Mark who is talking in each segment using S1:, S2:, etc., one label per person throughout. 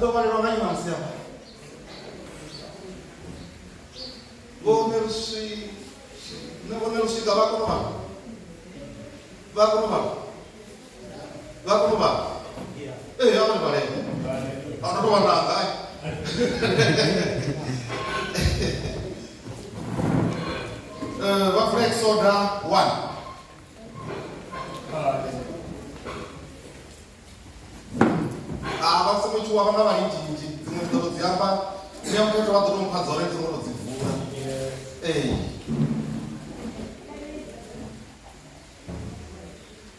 S1: doma le rona imansi ya vone swi ne vone swi ga va kono va ya va vale ana ro va ai va flex soda 1 va se motho wa bana ba intsi tsengwe tlo tsiamba le mo tlo ba tlo mpha zore tsengwe tlo tsivura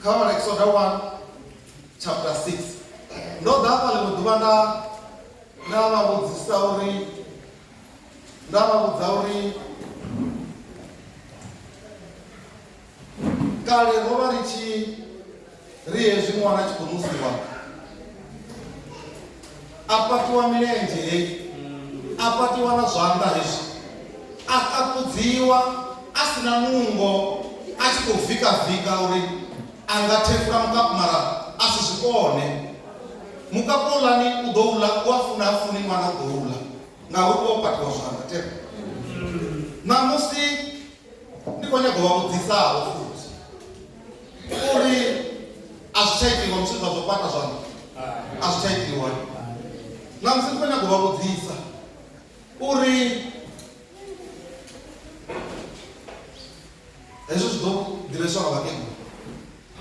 S1: Kama Exodus 1 chapter 6 ndo dava le muduvha na va vhudzisa uri kale ro vha ri hezwi ṅwana tshi khou musiwa a patiwa milenzhe a patiwa na zwanḓa hezwi a kapudziwa a sina nungo a tshi khou vika uri a nga thefula mukapu mara a si zwi kone mukapu ulani u ḓo ula u a funi ṅwana u ḓo ula ngauri o patiwa zwanḓa tepe namusi ndi khou nyaga u vha vhudzisaho futhi uri a zwi tsha itiwa musi zwa zwo pata zwanḓa a zwi tsha itiwa namusi ndi khou nyaga u vha vhudzisa uri hezwo zwi ḓo ḓivheswa nga vhakegulu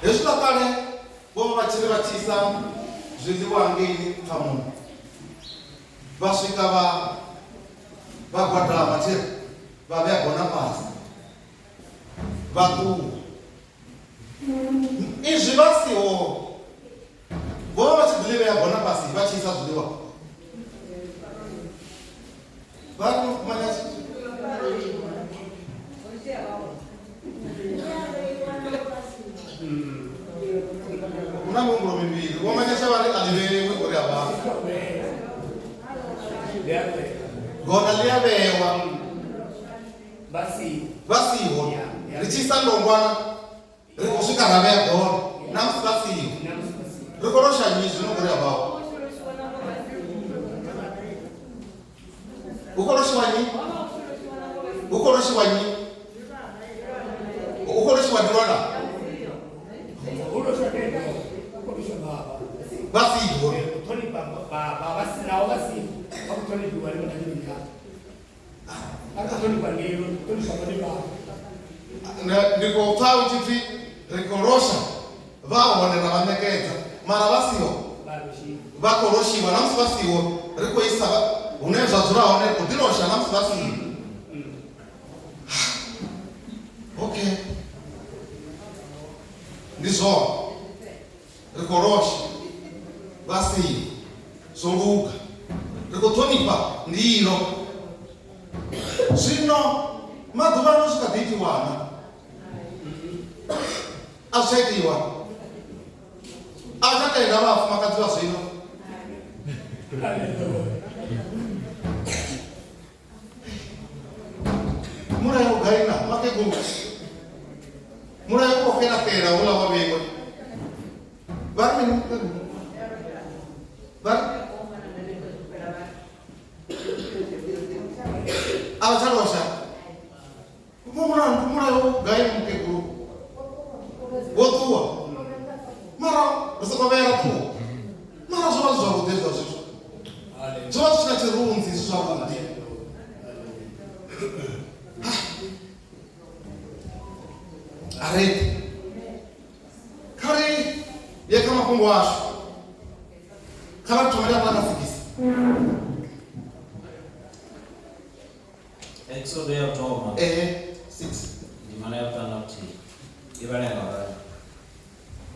S1: hezwi ḽa kale vho vha vha tshi ri vha tshisa zwiḽiwa hangeini pfhamoni vha swika vha gwadama tshiri vha vhea gona fhasi vha ṱuwa izwi vha siho vho vha vha tshi ḓi ḽi vhea gona fhasi vha tshi isa zwiḽiwa vha manya una mihumbulo mivhili vho manyesa vha ri a ḽivheiwi uri a vha gona ḽi a vhewa vha siho ri tshi isa ndongwana ri khou swika ra vhea gona namusi vha siho ri khou losha nyi zwino uri a vhaho hu khou loshiwa nyi hu khou loshiwa nyi hu khou loshiwa ndilona vasiho ndi khou pfa u tshi pfi ri khou losha vha hone ra vha ṋekedza mara vha siho vha khou loshiwa namusi vha siho ri khou isa hune zwa dzula hone ri khou ḓi losha namusi vha siho okay ndi zwone ri khou losha vha siho zwo luga ri khou ṱhonifha ndilo zwino maḓuvha ano zwi kha ḓi itiwana a zwi tsha itiwa a tsha tenda vhafumakadzi vha zwino mulayo u gaina makegulu mulayo u khou xelaxela houḽa wa vheiwa vha ri mini vha ri a vha tsha losha mulayo u gai mukegulu wo ṱuwa mara ri soko vhea ṱuwa mara zwo vha zwi zwavhuḓi hezwa zwithu zwo vha zwi si na tshirunzi zwi zwavhuḓi areti kha ri ye kha mafhungo ashu kha vha thomele a vha sikisa
S2: Exodus ya thoma
S1: 6
S2: ndi mana ya tana uthi ibalela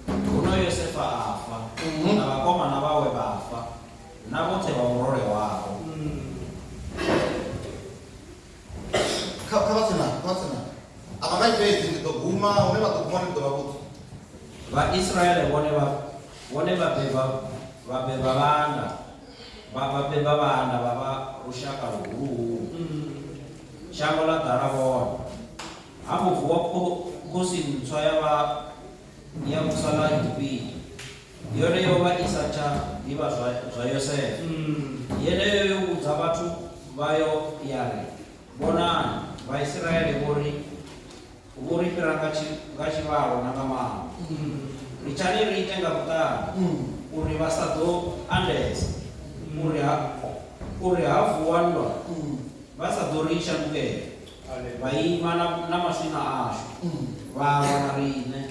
S2: uri uno Yosefa afa na vhakomana vawe vafa na vothe vha murole wavo
S1: kha vha tsena a vha ngai fhedzi ndi ḓo guma hune vha ḓo guma ndi ḓo vha vhuḓi
S2: Vaisraele vhone vhabeba vhana vha vha lushaka luhulu shango ḽa ḓala vhone ha vho vuwa khosi ntswa ya Musa ḽa Gibiti yone yova isatsha iva zwa Yosefa yeneyo youdza vathu vayo yari bonani vaIsraeli vori fira nga tshivalo na nga maho richani ri ite nga vhuṱali uri vha sa ḓo andesa uri ha vuwa nndwa vha sa ḓo ri shandukela vha ima na maswina ashu vha lwa na riṋe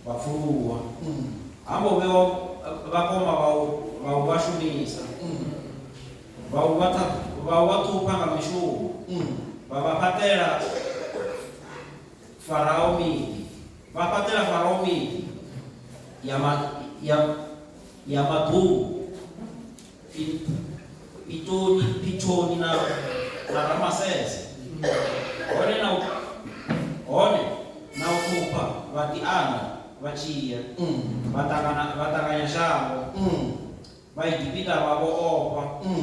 S2: vha pfuluwa hambo vheo vhakoma vha u vhashumisa vha u vhaṱhupha nga mishumo vha vha fhaṱela Farao miḓi ya maḓumu Pitoni na Ramasese hone na u ṱhupha vhatiana vha tshiya vha ṱanganya shango vhaIgipita vha vho ofha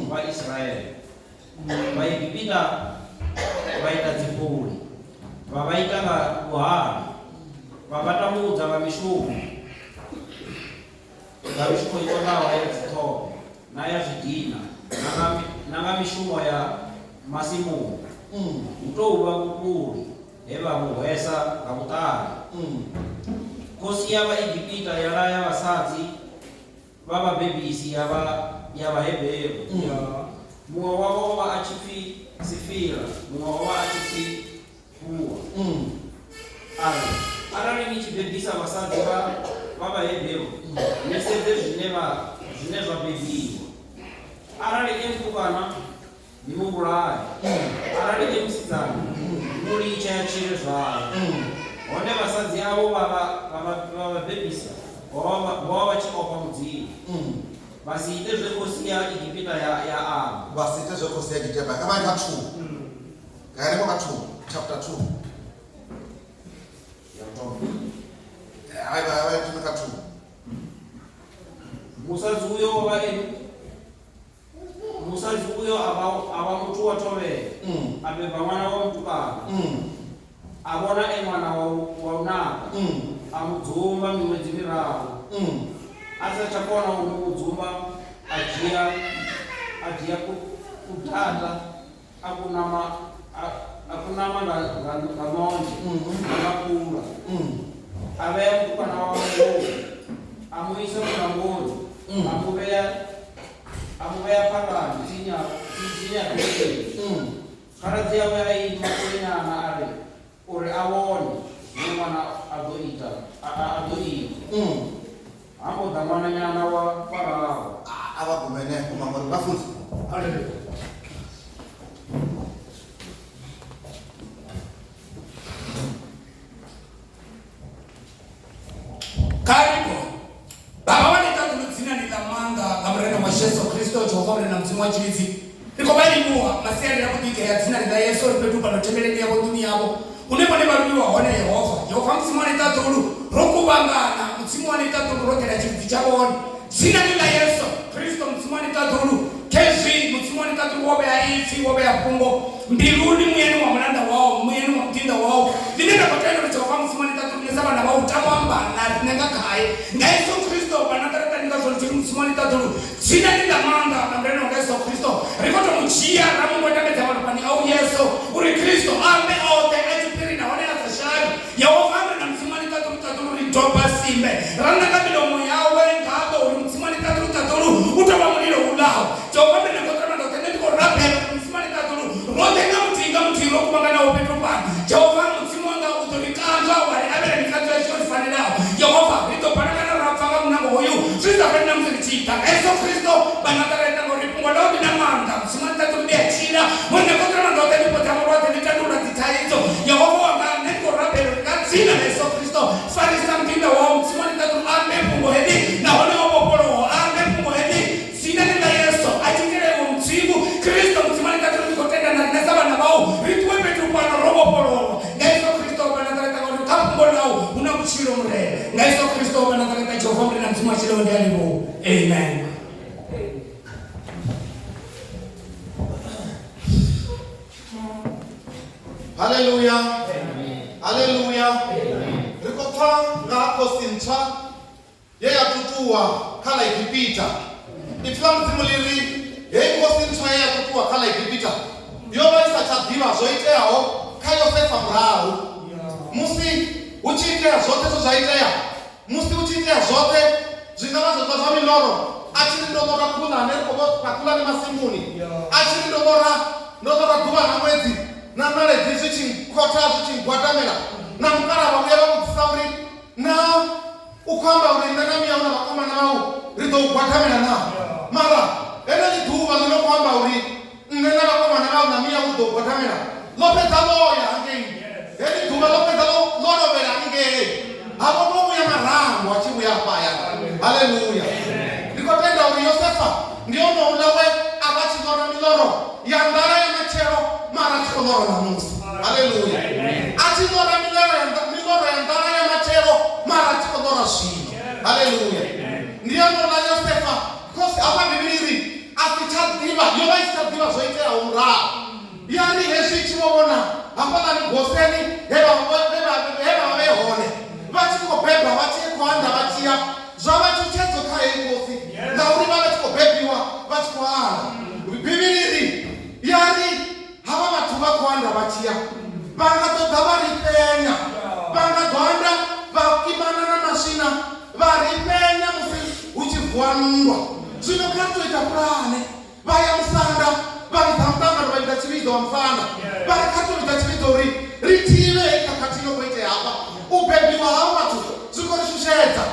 S2: vhaIsraele vhaIgipita vha ita dzipuli vha ita nga vhuhali vha tambudza nga mishumo i konḓaho ya dzithobe na ya zwidina na nga mishumo ya masimuni hu tou vha vhukuli he vha vhuhwesa nga vhuṱali khosi ya vhaIgipita ya laya vhasadzi vha vhabebisi ya vhaHeberu muṅwe wavho vha a tshi pfi Sifira muṅwe wavho a tshi pfi Pua arali ni tshi bebisa vhasadzi vha vhaHeberu ni sedze zwine zwa bebiwa arali e mutukana ni mu vhulaye arali e musidzana ni mu litshe ya tshile zwayo hone vhasadzi avho vha vhabebisa vho vha tshi ofha mudzimu vha si ite zwe khosi ya Igipita ya amba
S1: vha si ite zwe khosi ya Igipita kha vha kha 2 kha kha 2 chapter 2 ya Tom ai kha 2 musadzi uyo ava muthu wa thovhele abeba ṅwana wa mutukana a vhona e ṅwana wa u naka a mudzumba miṅwedzi miraru a sa tsha kona u mudzumba a dzhia kudada a kunama nga ṅonje nga kula a vhea mutukana wawe ngomu a mu isa mulangoni a mu vhea phalani tsinya bikeni khaladzi yawe a ima kulenyana a ri uri a vhone zwine ṅwana a ḓo ima hambo ḓa ṅwananyana wa Farao a vha gumene kumamori vha funzi
S3: karibu baba vanetatu dzina ni la manga nga murena wa Yesu Kristo Jehova na mzimu wa chizi niko bali muwa masiari ya kudike ya dzina la Yesu ripetu panotemeleni yavo duni yavo unepo ne barudiwa hone Yehova mzimu wanetatu rokubangana mzimu wanetatu rokera chizi chavona dzina la Yesu Kristo mzimu wanetatu kezi mzimu wanetatu wobe ya ifi wobe ya pungo mbiruni mwenu wa mlanda wao mwenu wa mtinda wao linenda kotendo na Jehova mzimu wanetatu nesaba na wao tamwamba na nenga kai na Yesu Kristo banatarata ninga zolzimu mzimu wanetatu dzina la manga na mreno wa Yesu Kristo rikoto mchia na Mungu ataketa wanapani au Yesu uri Kristo ambe ote ajipiri na wane atashari Yehova na mzimu wanetatu rintoba simbe randa kabilo moyawe ngado uri mzimu wanetatu utawa mulilo ulao Jehova na kotrama na kotende ko rapela mzimu wanetatu rote na mtinga mtiro kumangana upetu bana Jehova mzimu wanga utolikanga wale abele nikato ya shori fanilao Yehova rito panakana rapanga mnango hoyu sisa penda mzilichita Yesu Kristo banatara itango ripungo lobi na manda mzimu wanetatu mbia china mwene kotrama na kotende po tamo rote nitatu na titaizo Yehova wanga neko rapela nikatzina Yesu Kristo farisa mtinda wao mzimu wanetatu ame pungo hedi na hone wapopolo ame pungo hedi sina nenda Yesu ajingere wa mzimu Kristo mzimu wanetatu nikotenda na nesaba na wao rituwe petu pano robo polo Yesu Kristo banatara itango rikapungo nao unakuchiro mre Yesu Kristo banatara itango Jehova mre na mzimu wachilo ndi alibu amen.
S1: Haleluya. Haleluya. Rikopha ngakho sintsha ye yatutu kutua khala ikipita ifika mzimu liri yenkosi ntswaya kutua khala ikipita yoba isachadiwa zoiteaho kayosefa mrau musi uchiitea zote zozaiteya musi uchiitea zote zingamazo za miloro achiri ndodora kula nerikobo kakula ni masimuni achiri ndodora kuba na mwezi na nale dizichi kota zichi gwatamela na mkara wabuyaba kusauri na ukamba uri ndamia una bakoma nao rido gwatamela na mara ena liduba lino kwamba uri ndena bakoma nao na mia udo gwatamela lopeza loya angeni eni duba lopeza lodo bela angeni hapo bomu ya marango achibu ya paya haleluya nikotenda uri Yosefa ndiono ulawe abachigora miloro ya ndara ya machero mara chikoloro na Musa haleluya achigora miloro ya ndara ya machero mara chikoloro shino haleluya ndiono la Yosefa kosi apa bibiri afichadiva yoba isadiva zoite ya umra yani hesi chiwona hapana ni goseni heba wehone vachiko beba vachiko anda vachia zava chuchezo kae kosi na uri vachiko bebiwa vachiko anda bibiri yani hawa watu vakwanda vachia vangatodza varipenya vangadwanda vakimana na mashina varipenya musi uchivwanungwa zvino katoita purane vaya musanda vaizamutangano vaita chividzo wa musanda varakatoita chividzo uri ritive ikakatino kuite hapa ubebiwa hao watu zvikorishushedza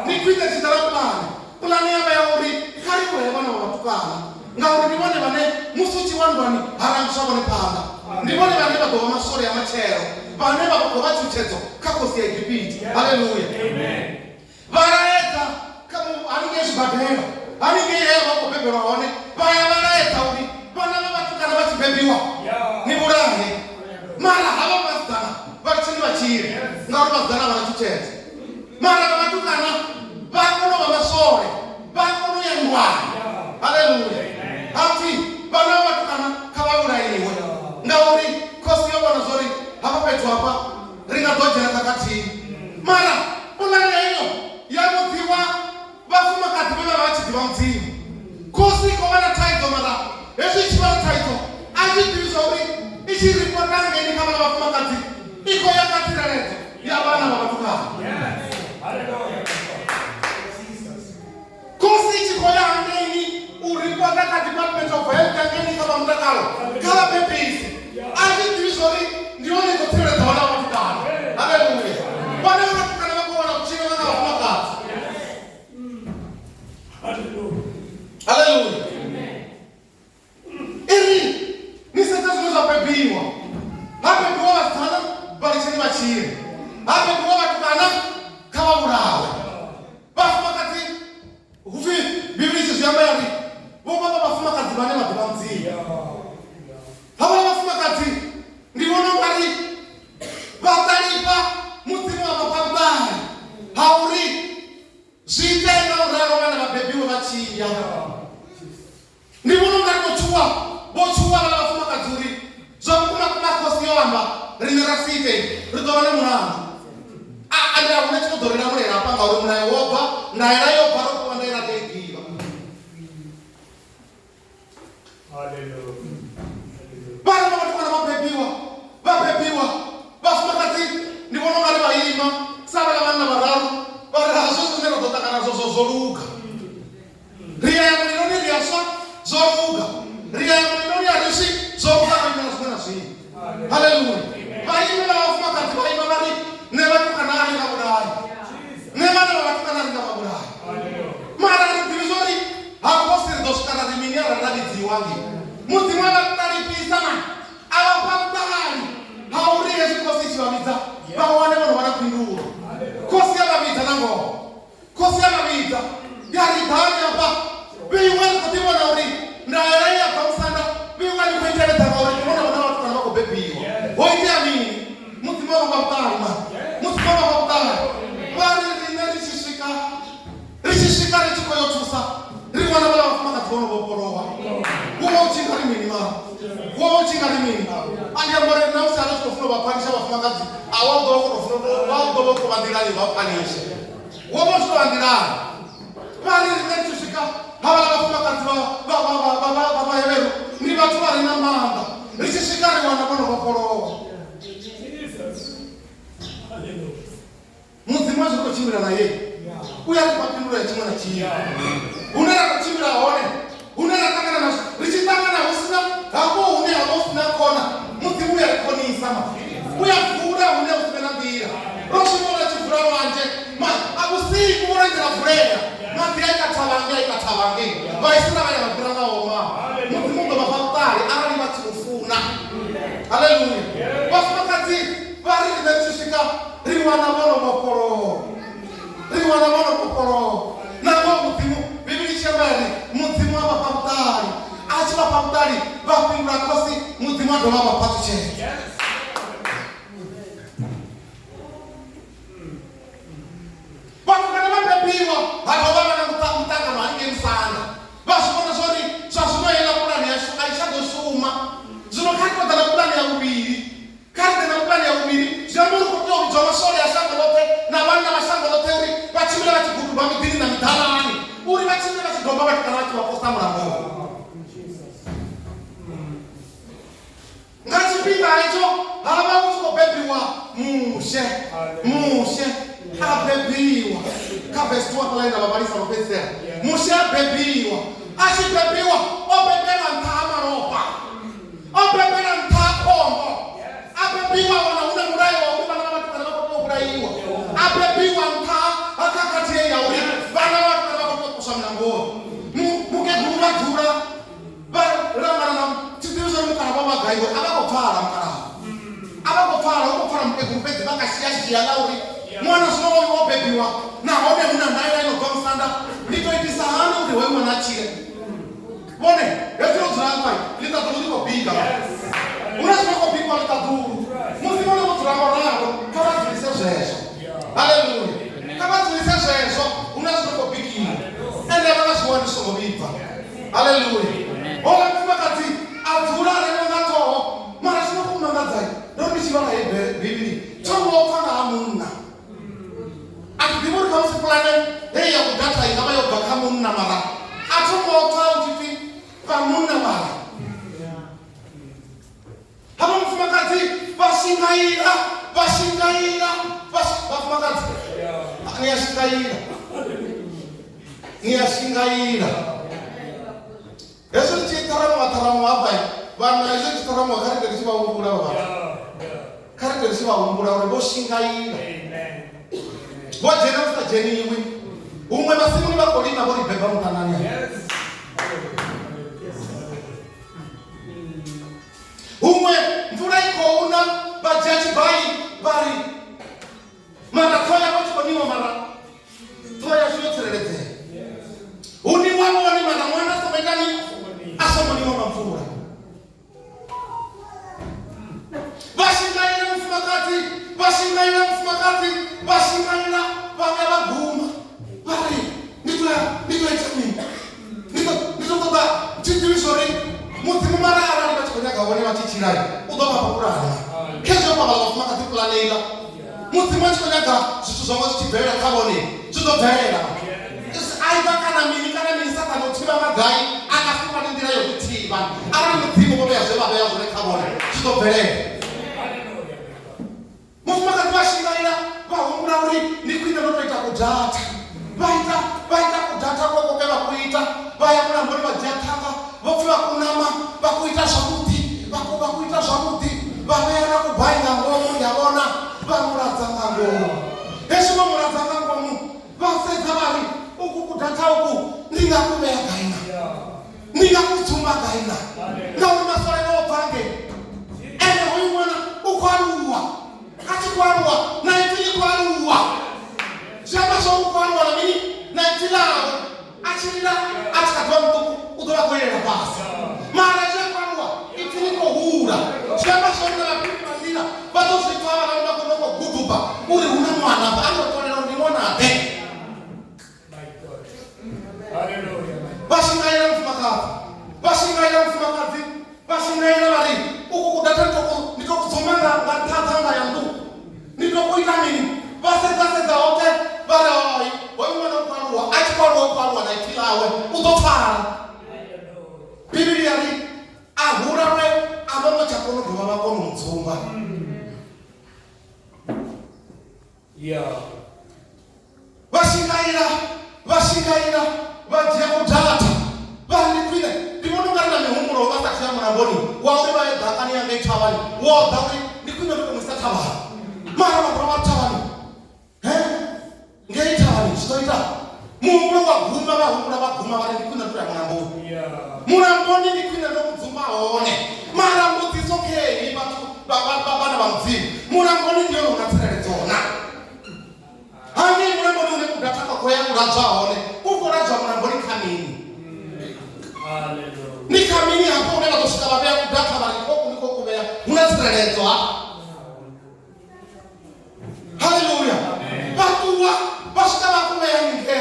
S1: nikuite chita pulani yava yauri karikuheva na vatukana ngauri ndivone vane musuchiwandwani harangishavone panda ndivone vane vadova masoro ya machero vane vakova chuchedzo kakosi ya Egipiti haleluya varaedza anenge zvibhadhera anenge yeye vakobhebherwa one vaya varaedza uri vana vavatukana vachibebiwa nivurahe mara hava vazidana vachini vachiri ngauri vazidana vanachuchedzo mara vavatukana vakonova masore vakonoyengwani haleluya ati vana vavatukana kavaurayiwe ngauri kosi yovona zori hapa petu hapa ringadhojera kakatini mara pulani iyo yamudziwa vafumakadzi veva vachidziva mudzimu kosi kovana taidzo mara hezvi chivana taidzo achidzivi zvauri ichiripo nangeni kavana vafumakadzi iko yakatireredzo yavana vavatukana kosi ichikoya angeni uripo naka department of health angeni kava mutakalo kava pepisi achidzivi zvauri ndione kotireredza vana vavatukana haleluya vana vavatukana vakuona kuchina vana vafumakadzi haleluya iri niseta zvino zvabebiwa vabebiwa vazana varichini vachiri vabebiwa vatukana kavaurawe vafumakadzi ufi bibiri chizviyambayari vovava vafumakadzi vane madhova mudziya hava vafumakadzi ndivona ngari vataripa mudzimu wavapambai hauri zvitenga uraro vana vabebiwe vachiya ndivona ngari vochuwa vana vafumakadzi uri zvakukuma kumakosi yovamba rimwe rasite ridova nemurandu andahune chinodzorera murera panga uri munaye wobva ndaira yobva rokuva ndaira teigiva vana vavatukana vabebiwa vafumakadzi ndivona ngari vaima savana vanna vararu varazvo zvinerodzotakana zozoluka riya yamulinoni riyasva zoruka riya yamulinoni harisi zoruka vaimena zvimwe na zvinhu haleluya vaime vavafumakadzi vaima vari nevatukana aringavurayi nevana vavatukana aringavavurayi mara ridzivizori hakosi ridzosvikana rimini araradidziwange mudzimu avataripisa mani avapakutari hauri yezvikosi ichivavidza vawane vanhu vanapindura kosi yavavidza nangoho kosi yavavidza yaridhani apa viwani kutivona uri ndairaiya pamusanda viwani kuitevedza vauri tivona vana vatukana vakobebiwa voitea mini mudzimu wavakutari mani mudzimu wavakutari vari rine richisvika richikoyotusa rimwana vala vafumakadzi vanovoporowa kuva uchinga rimini mara kuva uchinga rimini andiyambore namusana chitofuna vapanisha vafumakadzi awaudova kutovandirani vapanisha wova chitovandirani mudzimu azvinochimira naye uye ari kupindura chimwe nachimwe. Une rakuchimira aone, une rakangana nazvo richitangana usina hako, une hausina kona, mudzimu uyarikonisa uye vhura une usina nambira rosvinoona chivhura wanje akusii kuurangira vhurera mambira ikatavange vaisina vaya vabvira ngaoma mudzimu ngobva pakutare arali vachimufuna. Haleluya. Vafakadzi vari rinechisvika riwana monomokoro navo mudzimu bibiri chemeri mudzimu ava pakutare achiva pakutare vapindura kosi mudzimu adovava patuchete. Vanhu kana vapepiwa vatovava namutangano ainge musana vazvivona zvori zvazvinoenda purani aichadosuma zvinokarikodana purani yauviri karidana purani yauviri zvinamuri kutovidzwa masoro yashangolote navanhu vashangolote uri vachimira vachigudhubha midhiri namidharani uri vachimira vachidhomba vatikana vachivaposta murangovo. Ngachipinga icho hava kuchikobebiwa mushe abebiwa kavestua kulaenda vavarisa vapedzera mushe abebiwa achibebiwa obebera ntaa maropa obebera ntaa kombo abebiwa wana une murayi wauri vana vavatikana vakotourayiwa abebiwa ntaa akakatiye yauri vana vavatikana vakotokusva mulangovo mukeguruvadzura varamana chidziviso mukana vamagaiwe avakopfara mukaravo avakopfara ukopfara mukegurupedzi vakashiyashiya lauri mwana zvinovoiwa wobebiwa nahone muna nhai ainobva musanda nditoitisa hano kuti hwe mwana achire vone yetinodzirangwai litadzuru likobhiga unazvinokobhigwa litadzuru musivone kudzirangwa raro kavadzirise zvezvo. Haleluya. Kavadzirise zvezvo unazvinokobhigiwa ende vakazviwanisongobibva. Haleluya. Ola mufakadzi adzura renongatoho mara zvinokumangadzai ndonichivana yebhibhiri tongoopfanga hamunna atidhimuri kamusipulane hei yakudhata ikava yobva kamunna mara atongoopfa uchiti pamunna mara hava mufumakadzi vashingaira vafumakadzi niyashingaira yesu tichitaramu apai vanhu vaise chitaramu vakarege tichivaumbura karege tichivaumbura uri voshingaira vojena usajeniwi umwe vasimuni vakolina voribhebha mutanania umwe mvura ikouna vajachibai vari mara toya vachikoniwa mara toya zvinotsereredzera uniwavoni mana mwana somaitani asomoniwa mamvura vashingaira vamwe vaguma vari nditoitamini nditotoda chidzivisori mudzimu mara arari vachikonyagavone vachichirai udova pakurara kezvopava vafumakadzi kulaneira mudzimu achikonyaga zvithu zvavo zvichibhera kavone zvizobhera aiva kana mini satanotiva magai akasimba nendira yokutiva ari mudzimu voveyazvevava yazvorekavone zvizobherera mufumakadzi vashingaira vahumbura uri ndikuita notoita kudhata vaita kudhata kokoke vakuita vaya munambori vajatanga vopfuva kunama vakuita zvakuti vavera kubhainga ngomu yavona vamuradzanga ngomu hesi vamuradzanga ngomu vasedza vari uku kudhata uku ndingakuveya gaina ndingakudzumba gaina ngauri masore nopange ende hoyu mwana ukwaruwa achikwaruwa naitiikwaruwa zvamazvoukwaruwa namini naitilawo achirira atikadwa mutuku utovakoyera pasi mara chekwaruwa itirikohura zvamazvouna vapiri vandira vatozvitwava vanoda kunokogudhupa uri una mwana anotorera ndinonade vashingaira mufumakadzi vashingaira vari uku kudata nditokudzomanga ngatadzanga yangu nditokuita mini vasedzasedza ote vari hai hoyu mwana ukwaruwa achikwaruwa naitilawe utofara bibiri yari ahurawe avanochakonodhova vakonomudzomba vashingaira vadziya kudhata vanhu kwine ndivonongari na mihumuro vasatiya muramboni wauri vaedhakani yange itavani wodha uri ndikwine kutomwisa tavani mara vakura vatavani ngeitavani zvitoita muhumuro waguma vahumura vaguma vari ndikwine kuya muramboni ndikwine nokudzumba hone mara mbudzisokei vana vamudzivi muramboni ndiyo unatsireredzona hange muramboni une kudhata kwakoya kuradzwa hone ukoradzwa muramboni kamini ni kamini hapo unaweza kushuka babea kudhata bariko kuliko kubeya unatsireredzwa. Haleluya. Batuwa bashika bakubeya ngeke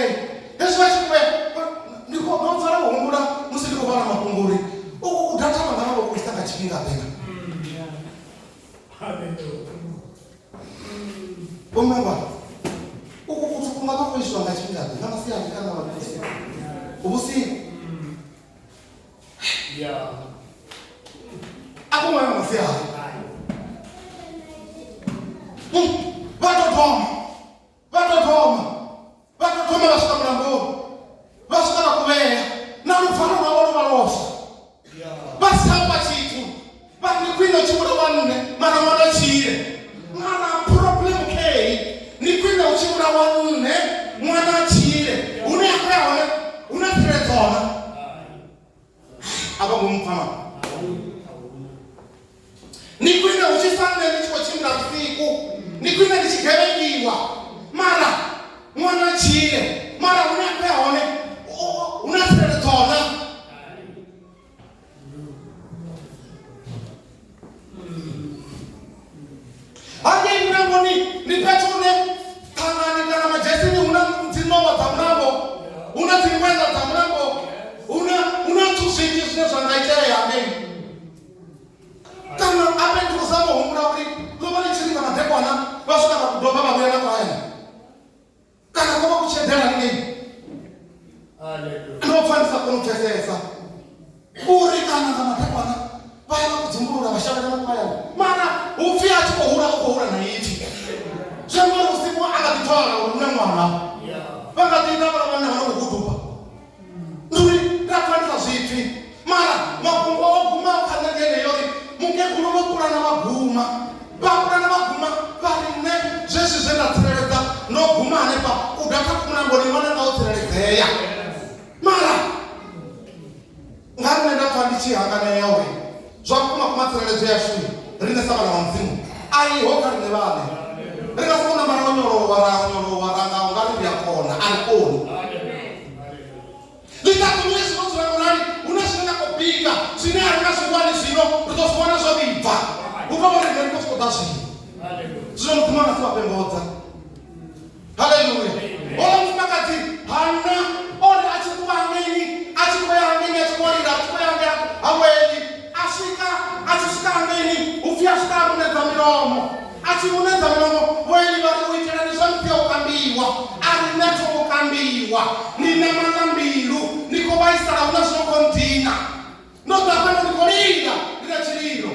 S1: yesu wachikwe ndiko nonzara kuhungura musindiko bana mapunguri uko kudhata mangano kustaka chipinga pena. Haleluya. Bomba uko kutukunga bakwishwa ngachipinga pena nasi andikana bakusi ubusi ako mwana mafia vatotoma vasvika muramboni vasvika vakuveya namufano navolo valofa vasapa chitu vandikwino chimuda vanune mana mwana chire mana problemu kei nikwino chimuda vanune mwana chire uneyakuyaone unatiredzona abangumfama nikwine uchifanire ndichikochimira usiku nikwine ndichigevengiwa mara mwana chire mara unapeone unaseredzona ake mnangoni nipetune tangani kana majesini una mtinowa tamnambo una tingweza tamnambo una tusiji zine zangaitere amen kana ape ndikuzama humura uri lobali chiri kana tekwana vasuka kudoba babuya nakwaya kana koma kuchedera nini anofanisa kunotesesa uri kana kana tekwana vaya kudzimbulura vashaka nakwaya mana ufi achikohura ukohura naiti zvemwe usiku akatitwara une mwana vakatiita vana vanokukutupa nduri ndakwanisa zvipi mara makumbo oguma akanengeneyori mungekulu vokurana vaguma varine zvesvi zvendatsireredza noguma anepa kudhata kumuramboni mwana naotsireredzeya mara ngarine ndakwa ndichihanganayawe zvakuma kumatsireredzo yashuri rine savana vamudzimu aihoka rine vane ringasona mara onyorowa ranga ungari ryakona arikoni litakunywe zvinozvangonani unazvinena kubika zvine harina zvingwani zvino ritozvona zvobibva ukavarega rikosikoda zvino zvino mukuma ngasivapembodza. Haleluya. Ola mufakadzi hana ori achikuangeni achikoyangeni achikuwarira achikoyange aweni achisvika angeni ufi asvika amunedza miromo achimunedza miromo weni vari kuitirani zvamupiwa ukambiwa ari necho ukambiwa nina mangambiru niko vaisara una zvinokondina nodapano ndikorira ndina chiriro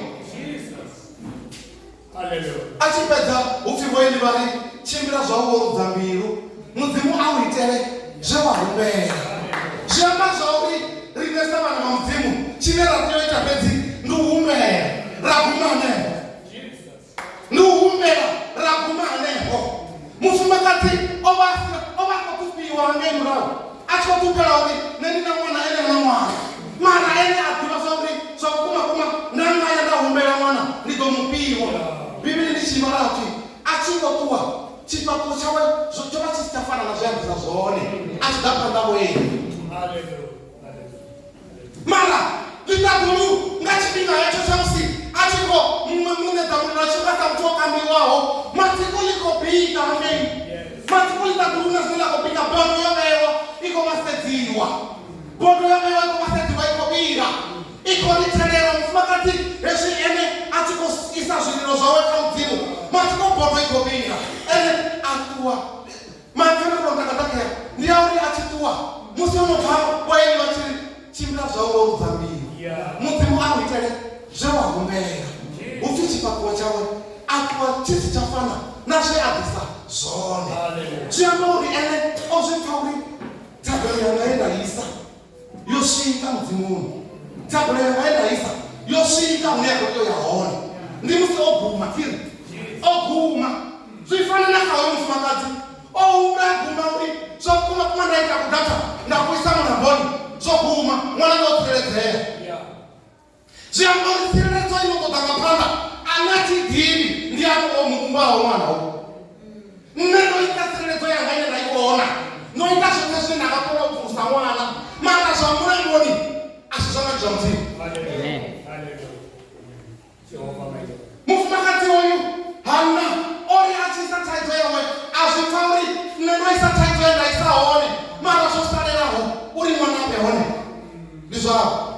S1: achipedza ufi weni vari chimbira zvauorudza mbiru mudzimu auitere zvewarumbera zvema zvauri rinesa vana vamudzimu chine ratinoita pedzi ndiumbera ragumaneho ndiumbera ragumaneho mufumakadzi ovakokupiwa ngemurau achikotupera uri nenina mwana ene na mwana mara ene ativa zvauri zvakukumakuma nangaya ndaumbera mwana ndigomupiwa bibili ndichivarati achingotuwa chipako chawe chova chisitafanana zvayambisa zvone achidhapa ndavo yenu mara litagulu ngachipinga yacho chamusi achiko munedzamurira chikasa mutokambiwaho matiko likobika ameni matiko litagulu nazvinoda kubika bodo yovewa ikovasedziwa bodo yovewa ikovasedziwa ikobira ikoriterera mufumakadzi hezvi ene achikoisa zviriro zvawe kamudzimu matiko bodo ikobira ene atuwa makenekurondakatakeya ndiyauri achituwa musi unobva waini vachiri chimbira zvauorudza mbiri mudzimu auitere zvewarumbera ufi chipakuwa chawe atuwa chisi chafana nazveadzisa zone chiamori ene ozitauri tabela isa yoshinga mdzimu tabela isa yoshinga uneko yaona ndimusi oguma kiri oguma zvifana nakawe mufumakazi ouraguma uri zokuma kumandaita kudata ndakuisa munamboni zoguma mwana ndotsiredzera zviamboritsireredzo inototanga panda anati dhini ndianowo mukumbawo mwanawo nenoita tsireredzo yanga ine ndaikuona noita zvimwe zvinhu ndakakona kupusa mwana mara zvamurangoni asi zvangadzva mdzimu mufumakazi oyu hana ori achiisa taidzo yomwe azvitauri nenoisa taidzo yendaisaone mara zvosaleraho uri mwana behone ndizvavo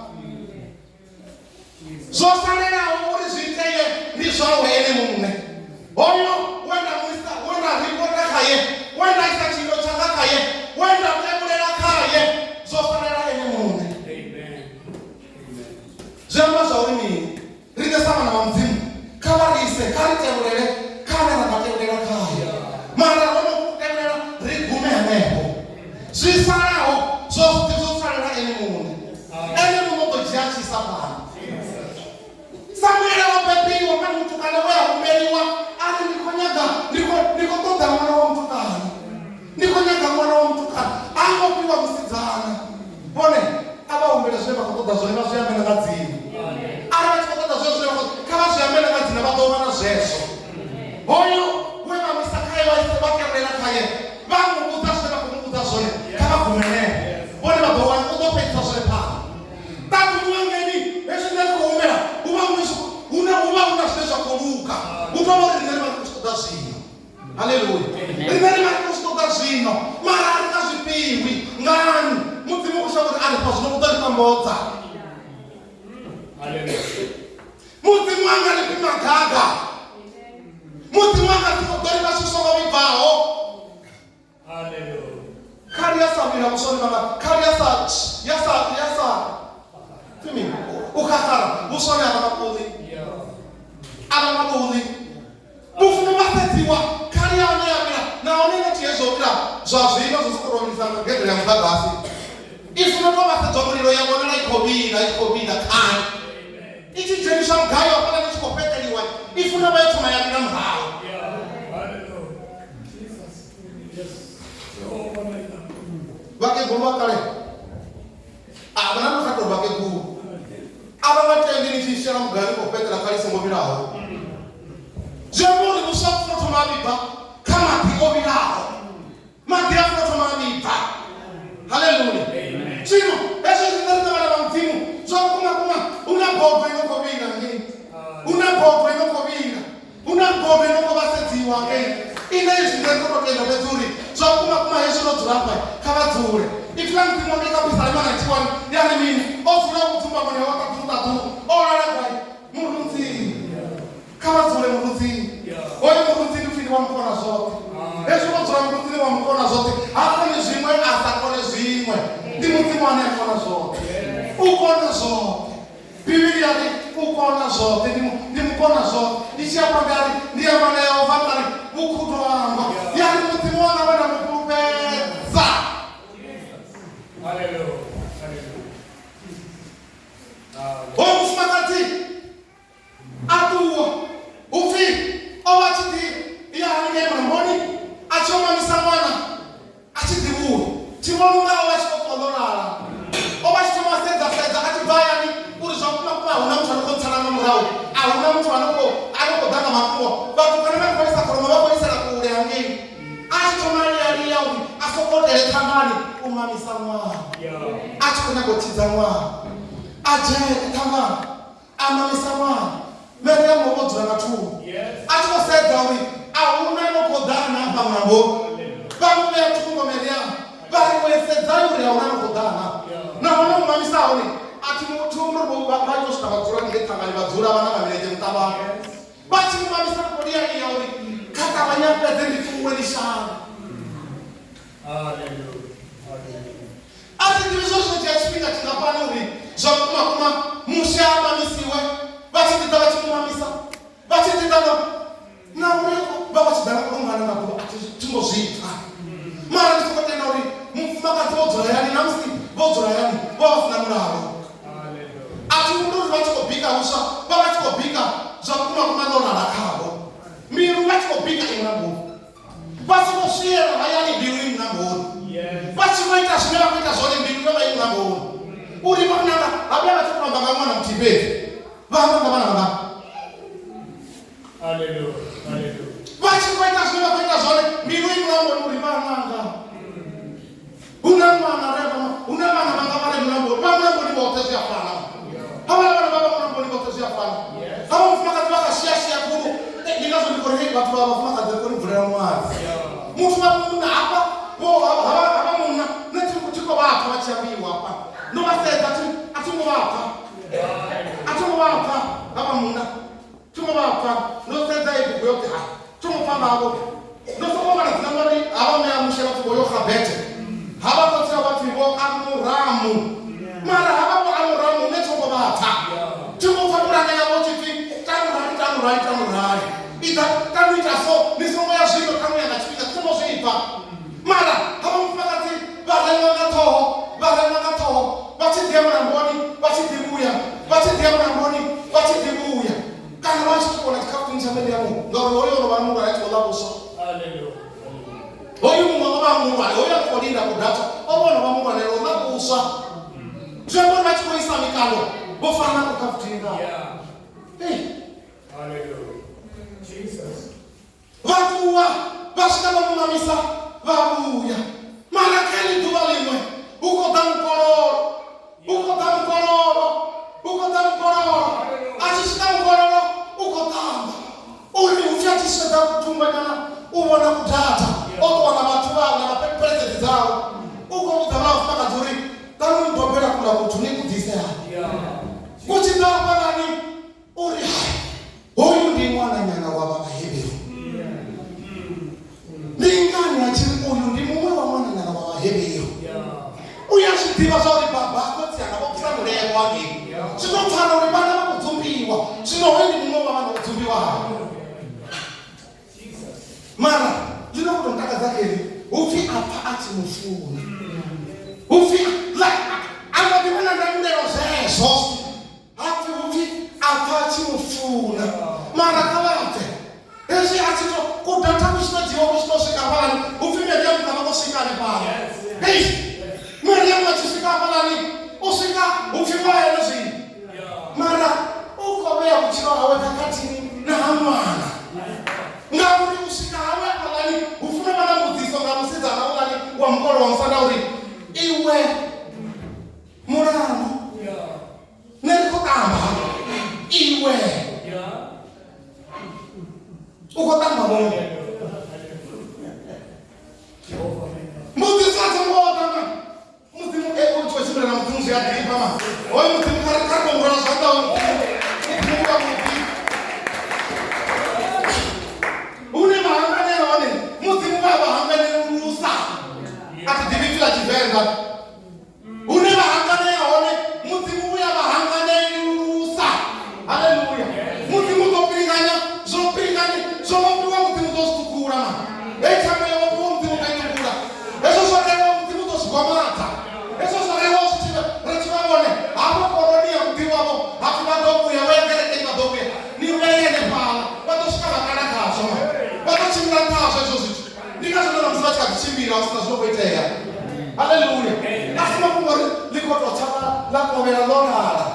S1: zosaleraho uri zviteye ndizvavo ene mumwe oyo wenda muisa wenda ripota kaye wenda isa chindo changa kaye wenda tebulera kaye zosalera ene mumwe zvemba zvauri mini rine samana vamdzimu kavarise karitebulere kana rakatebulera kaye mara ronokutebulera rigume henepo zvisaraho zosalera ene mumwe ene mumwe tojiachisa pano Samuel wapepiwa kana mtukana wewe umeliwa ali nikonyaga nikotoda mwana wa mtukana nikonyaga mwana wa mtukana angopiwa msidzana bone aba umbele zvema kutoda zvona zviyamena ngadzini ari kutoda zvona kama zviyamena ngadzini vadovana zvesvo hoyo wewe misakaye waise bakemela kaye vangu utashema kumudza zvone kama kumene bone vadovana kutopetsa zvone pa tatu mwangeni eshinekuumela una zvesha koluka utova rineri varikustoda zvino haleluya rineri varikustoda zvino mara ari kazvipiwi ngani mudzimu kusha kuti ari pazvinokutoripa mbodza mudzimu angaripi magaga mudzimu angatikodoripa svisongo vibvaho kari yasamira musoni mama kari yasa fimi ukakara musoni amakakuli abamabuli mufuna masedziwa kari yaoneyamira naonena tiyezvokira zvazvino zvosukuromisana ngedhera yamugagasi ifuna tomasedzwa muliro yabonera ikobina kani ichijemisha mugayo apana nichikopeteliwa ifuna vaitomayamira muhao vakeguru vakale avana nokato vakeguru ava vatendi nichiishira mugari kopetera kalisengomiraho zvemuri musafunotomavibva kamati oviraho mati afunotomavibva haleluya chino esvo zvinaritamana vamdzimu zvakumakuma una bhodho inokovira ngei una bhodho inokovira una bhodho inokovasedziwa ngei inei zvinekotokenda pedzuri zvakumakuma hezvinodzurapa kavadzure iflamdzimu angekapisa 91 yani mini ozvura kudzumba mune wakadzumutatu oraragai murunzini kavadzure murunzini oyo murunzini ufini wamukona zvote ezvinodzura murunzini wamukona zvote hakone zvimwe asakone zvimwe ndi mudzimu anekona zvote ukona zvote bibiri yati ukona zvote ndimukona zvote ichiyapagari ndiyamana yaovangari ukuto wamba yani mudzimu wanga vana mukupedza omufumakazi atuwa ufi ovachiti iyahangemamboni achiomamisa mwana achidivuwa chimonunga ovachikokolorara ovachitomasedzasedza achibvayani uri zvakumakuma hauna muthu anokontsanana murau hauna muthu anokodhanga makuwa vantu kana vakonisa koroma vakonisera kure hangei achitomariariya uri asokodere tangani umamisa mwana achikonyagochidza mwana ajeke tangani amamisa mwana mere yamuogodzura matumbu achikosedza uri hauna nokodhana apa mwanambo vamwe yatungo mere yavo variwesedzai uri hauna nokodhana naona umamisa uri ati mutumbu vanyosvika vadzura ngetangani vadzura vana vamireje mutavana vachimumamisa kodiyaiya uri kaka vanyapedze nditumwe nishana asi ndizvo zvinoti yachipinga tingapane uri zvakumakuma mushe amamisiwe vachidida vachimumamisa vachidida namureko vavachidana kuungana navo ati ngalo ati uri vachikobhika usha vavachikobhika zvakuma kumadona rakavo miru vachikobhika imnagoni vachinosviyera vayani mbiru imnagoni vachinoita zvine vakuita zvone mbiru yava imnagoni uri vananga havia vachikuramba kamwana mutibeti vamanga vana vanga vachinoita zvine vakuita zvone mbiru imnagoni uri vananga una mwana reva una vana vanga vari mnagoni vamnagoni vote zviyafana havana vana vava mnagoni vote zviyafana hava mufumakadzi vakashiyashiya kuru ndingazondikorerei vatu vava vafumakadzi rekoni mvurira mwari mutu vamuna apa hava muna netikovatwa vachiaviwa apa novasedza atingovapa hava muna tingovapa nosedza ibhuku yokuti ha tingofambavo nosovovana dzina mwari hava meamushera tivoyohabhete hava kotsira vativo amuramu mara havavo amuramu netingovata tingofamburanayavo chiti tanurari tanuita so misongo ya zvino tanuyangachipita tinozvipa mara hava mufakati varemanga toho vachidiya muramboni vachidiya muramboni kana vachitoona chikafu nichamendeyamo ngauri hoyono vanungu araitolavuso hoyu mumwe vamurwari hoyu anokodinda kudhata ovona vamurwari ronakusa zvemboni vachikoisa mikando vofanana kukafutinga vatuwa vasvika vamumamisa vavuya mara keli duva limwe ukota mukororo achisvika mukororo ukotamba uri uchachisveda kutumba kana uvona kudhata otowana vatuva navaprezidenti dzavo ukoudza vafakadzi uri tanumudhobhera kuda kuti nikudzise kuchidaapanani uri hoyu ndi mwananyana wavavahebheru ndingani achiri uyu ndi mumwe wamwananyana wavahebheru uye achidiva zvauri babhakotsiana vokusamureva wake zvinopfana uri vana vakudzumbiwa zvinowe ndi mumwe wavana kudzumbiwa mara ndinokutontakadza keri ufi apa achimufuna ufi anodivana ndamurero zvezvo ati ufi apa achimufuna mara kavate esi achito kudhata kuchinodziwa kuchinosvika pani ufi meriamu kana kusvikane pano meriamu achisvika panani usvika ufi vaene zvini mara ukoveya kuchiro hawe kakatini nahamwana ngauri kusvika hawe panani ufuna vana mudziso ngamusidzana ulani wamukoro wamusanda uri iwe murandu nerikudamba iwe ukotamba munhu mudzisatombootama mudzimu ekuchwechimurana mudzimu zviyadhiripama oyo mudzimu karikongora zvatauri mudzimu wamudzimu une mahanganirone mudzimu vavahanganirusa atidhivitira chivenga une vahanganirone mudzimu uya vahanganirusa haleluya mudzimu topiringanya zvomopiwa mudzimu tozvitukura echameyomopiwa mudzimu kaitukura ezvo zvarewa mudzimu tozvigwamata ezvo zvarewa rechivavone havo koroniya mudzimu wavo hati vadobuya vaengerekei vadobuya niuyaiyene pala vatosvika vakanakazvo vatochimira tazvo izvo zvitu ndingazvonona musi vachikadzichimbira usina zvinokuiteya haleluya asi makungori likototava lakovera lorara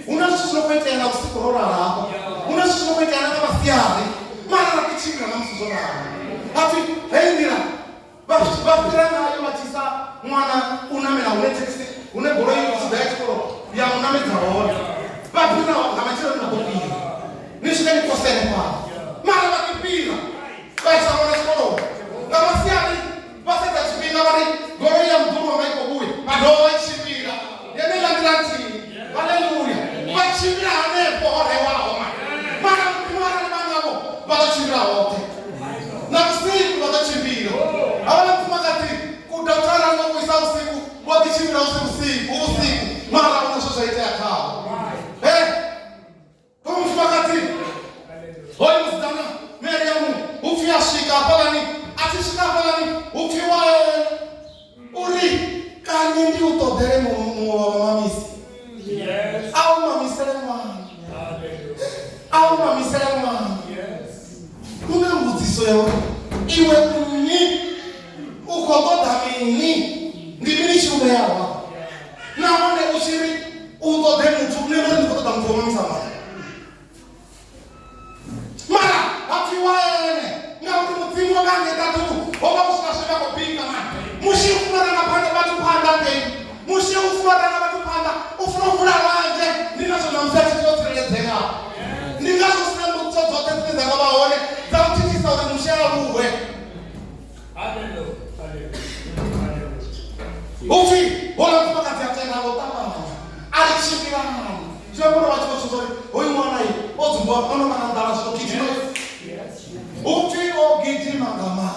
S1: una zvisi zvinokuiteya nakusiku rorara apo una zvisi zvinokuiteya nakamasiyari mara rakichimbira namusi zorara ati heindira vapira nayo vachisa mwana unamira une tekisi une goro ichidza yachikoro yamunamidzaona vapira ngamachiro ndinakopira nisvikaniposene pavo mara vakipira vaisamona chikoro ngamasiyari vasedza chipinga vari goro iya mudhuru wamaikobuya vadoo vachimbira yenelandiratini haleluya vachimbira hanepo orewawo mara mwana vangavo vatochimbira wote nakusiku vatochimbira havana kumakati kudatara nokuisa usiku vakichimbira usiku mara vana zvozvaiteya kavo komufumakati hoyi musidana meriamu ufi asvika apalani achisvika apalani ufi wae uri kanyi ndiutodhere mumwe wavamamisi iwe kunyi ukotoda mini ndimini shume yawa naone usiri utode mtu neno nikotoda mtu msama mara afiwaene ngauri mutimo gange tatu oba usikashika kupinga mate mushi ufuna na panda batu panda ke mushi ufuna na batu panda ufuna wanje ninazo na mzee tsotrelezeka ninazo sina mtu zote tezeka baone tauti sawa mushi abuwe ufi wala mpaka tena ngotama alishikira mama sio bora watu wasori oyi mwana hii ozumbo ono manandala sio kitu ufi ogiti magama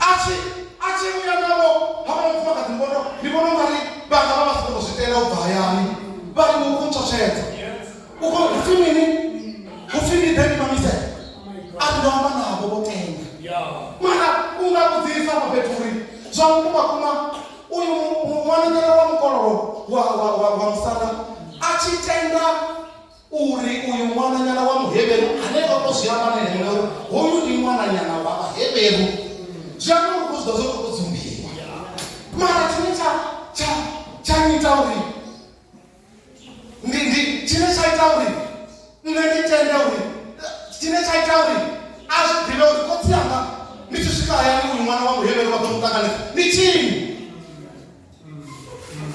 S1: achi uya nabo haba mpaka timbono nibono mari baka baba sio sitela ubayani bali mukuncho chete uko ufimini ufini deni mamise adoma nabo botenga mara ungabuzisa mapeturi zonkuba kuma uyu mwana wa mkoloro wa msana achitenda uri uyu mwana nyana wa muheberu aneko koziyama neno uyu ni mwana nyana wa heberu jamu kuzozo kuzumbiwa mara tinita nitauri ndi tinita itauri ndi tenda uri tinita itauri aje dilo kotianga nitushika yani uyu mwana wa muheberu wa kumtakana ni chini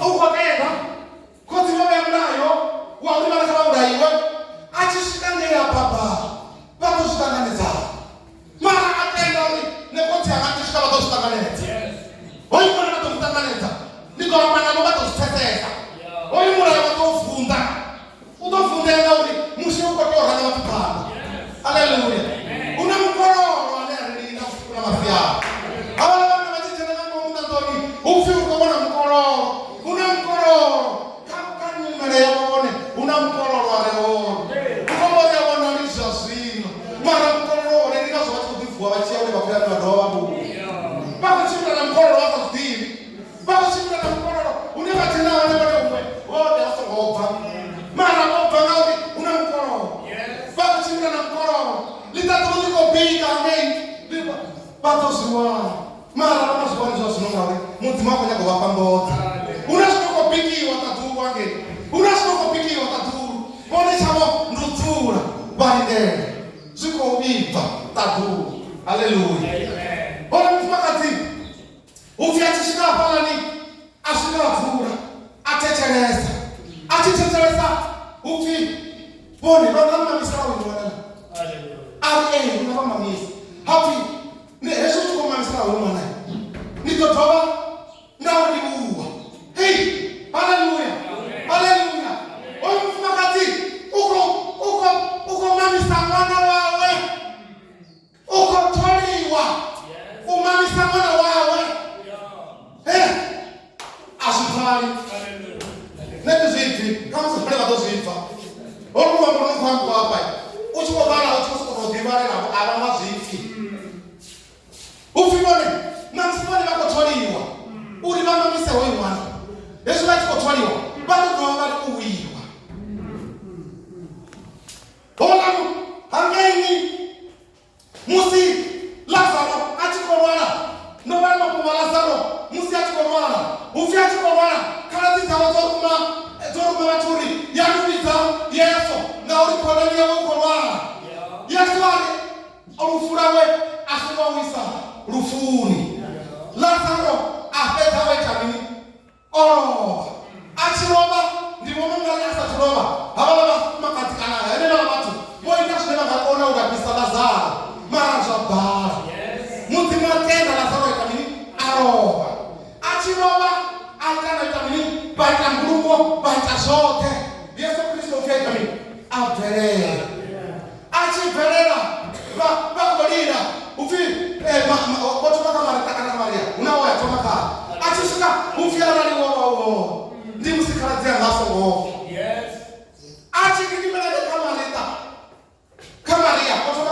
S1: ukotenda koti mama mnayo wa ulima kama udaiwe achishikane ya baba baba ushikane za mara atenda uri ne koti akatishika baba ushikane oyi mwana baba ushikane za niko hapana baba ushikane oyi mwana baba ufunda udofunda ya uri mushi uko kwa kana mapana haleluya una mkoro wale ndio kuna mafia hawa wana majitena kama munda ndoni ufi uko na mkoro una mkoro kama mare yone una mkoro wale wone uko ya wana ni jasino mara mkoro wale ni kaso watu kufua wachia wale bakula na doa bu bako chimna na mkoro wako stili bako chimna na mkoro uneba tena wale wale umwe wote hasa ngopa mara ngopa ngapi una mkoro bako chimna na mkoro litatuliko biga ngeni bako siwa mara kama siwa ndio sinonga mutima kwa nyako wapambota unashoko piki watatu wange unashoko piki watatu bone chamo ndutura bande ziko ubiva tatu haleluya amen bora mtakati ufiatishika pala ni ashika tura ateteleza ufi bone bana mama misao ni wana haleluya una mama misi hapi ni Yesu tuko mama misao ni wana nitotoba nao ni uwa hey haleluya haleluya wewe mfakati uko mami samana wawe uko toliwa umami samana wawe eh asifali haleluya ndio zipi kama sipale watu zifa oku wa mwana kwangu hapa uchuko bana uchuko kwa dibare na alama zifi ufibone na msifani bako toliwa uri mama mise wewe mwana Yesu wako twaliwa bado kwa wale uwiwa Olamu hangeni musi Lazaro atikorwana no bana kwa Lazaro musi atikorwana ufi atikorwana kana zitawatoruma waturi yanubiza Yesu na ulikolania ukorwana Yesu ali urufurawe asoma wisa rufuni Lazaro afeta wetamini achiroba ndimo mungali asaturoba ababa makatikana ene na watu boy nashina ngakona ukapisa Lazaro mara jabara muti matenda Lazaro ikamini aroba achiroba akana ikamini baita ngurumo baita zote Yesu Kristo ikamini averera achiverera bakolira ufi watu kama Maria unaoya tomaka achishika ufiara ni wao ndi msikaratia ngaso wao yes achikidimela kama Maria kutoka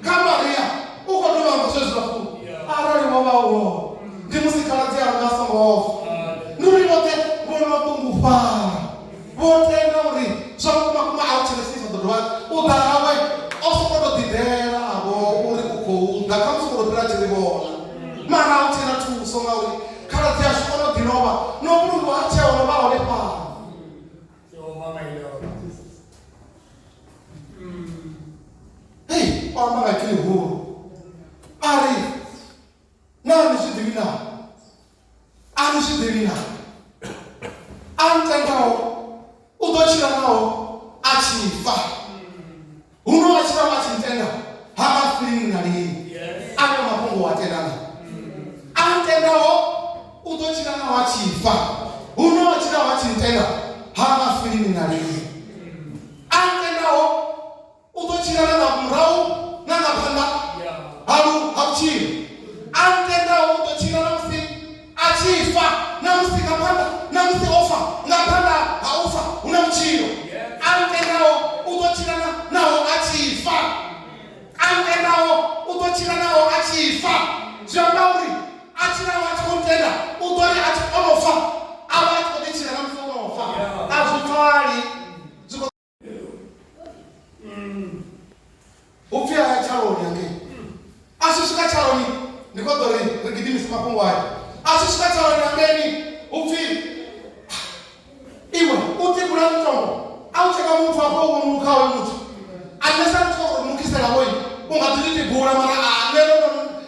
S1: kama Maria uko ndo mchezo wako ara ni wao ndi msikaratia ngaso wao nuri wote bono tungu pa wote nuri sokuma kuma auchele sisa dodoa utawe osokodo didera abo uri kuko wa no Mungu acha ona ba ole pa
S3: Yo mama ile.
S1: hey ona ba kile huru ari nani sidivina ani sidivina antengao udochira nao achifa uno achira wachintenda hama feeling nali abo mapungo watendana antengao udochira nao achifa uno achira wachintenda hama feeling nali antengao udochira nao mrau na napanda halu hauchiri antengao udochira nao achifa na msikapanda na msiofa ngapanda haufa unamchiro antenao utochirana nao achifa antenao utochirana nao achifa jambauri achira watu kontenda utori ati onofa abati kodechira na msonofa azutwali zuko upia ya charoni yange asusuka charoni nikodori rigidimi simapungu asusuka charoni yangeni ufi iwe uti kuna mtongo au cheka mtu hapo umukawe mtu anesa mtu mukisela boy ungatiliti bura mara lelo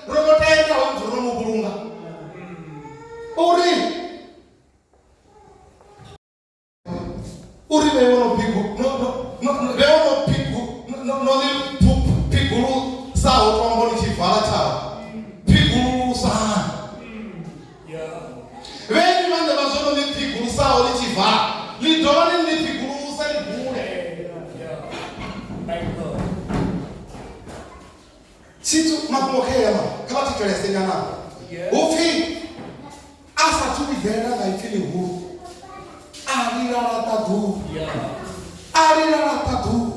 S1: robotenda mtu rumubulunga uri bewono pigu bewono pigu no pigu sao tomboni chifala chao pigu sana veni mande bazono ni pigu sao li chifala li doni ni pigu sa li bure situ mapokea ma kama tutelesenya na ufi asa tu bidera na ifili huru alila la tatu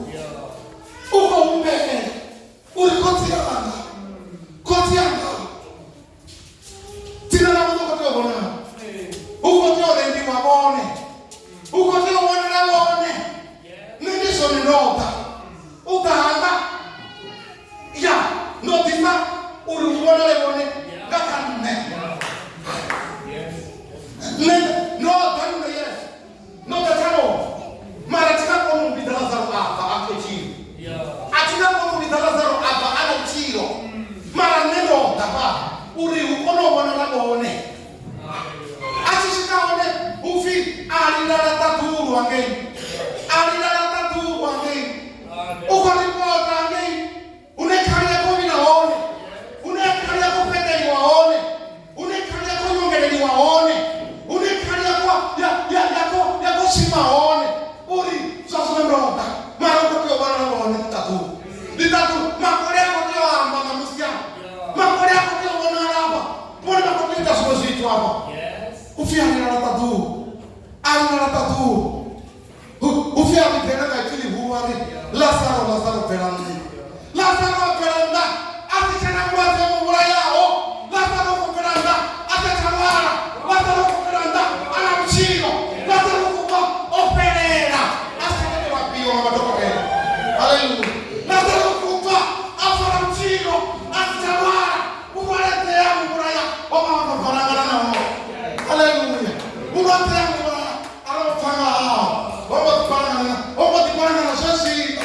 S1: uko umbele ulikotianga kotianga tina na mtu kwa bona uko tio rendi wabone uko tio wana na bone nini so ni nota utahanga ya notima uliona le bone gakanne no danu yes no gatano mara tina kwa mbidala za hapa akechini atina kwa mbidala za hapa ana chiro mara neno tapa uri ukono bona la bone achishikaone ufi alilala tatu wangeni uko ripota wangeni unekalia kwa bila waone unekalia kwa pete waone unekalia kwa nyongele waone unekalia kwa ya shima waone uri sasa ndoka mara uko bwana na waone litatu makole yako kwa amba na musia makole yako kwa bwana hapa mbona makopita sio zitu hapa ufia alilala tatu ufia vitenda kachili huwari Lazaro peranda akichana mwaze mbura yao Lazaro peranda akachamara Lazaro peranda ana mchino Lazaro kupa operera asante wapio mabatokere haleluya Lazaro kupa afara mchino akachamara uwalete ya mbura ya wama wanafanana na wao haleluya uwalete ya mbura anafanya hao wama dipana na sisi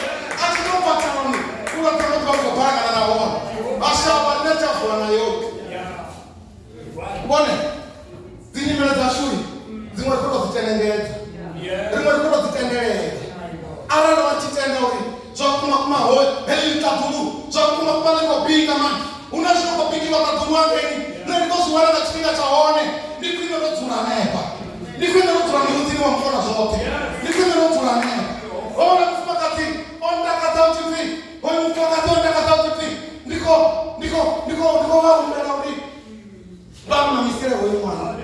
S1: kupanga na wao basa wanaleta kwa yote bwana dini mbele za shule zimekuwa zitengeneza zimekuwa zitengeneza ala na watitenda wewe so kuma hoe heli tatulu so kuma liko pinga man unashika kupinga tatulu wangeni na ndio suala la kipinga cha waone ni kwenda ndo tunanepa ni kwenda ndo tunamhutini wa mkono zote ni kwenda ndo tunanepa ona mfakati onda kata utivi wewe mfakati onda kata utivi niko wao mbele uri baba na misere wewe mwana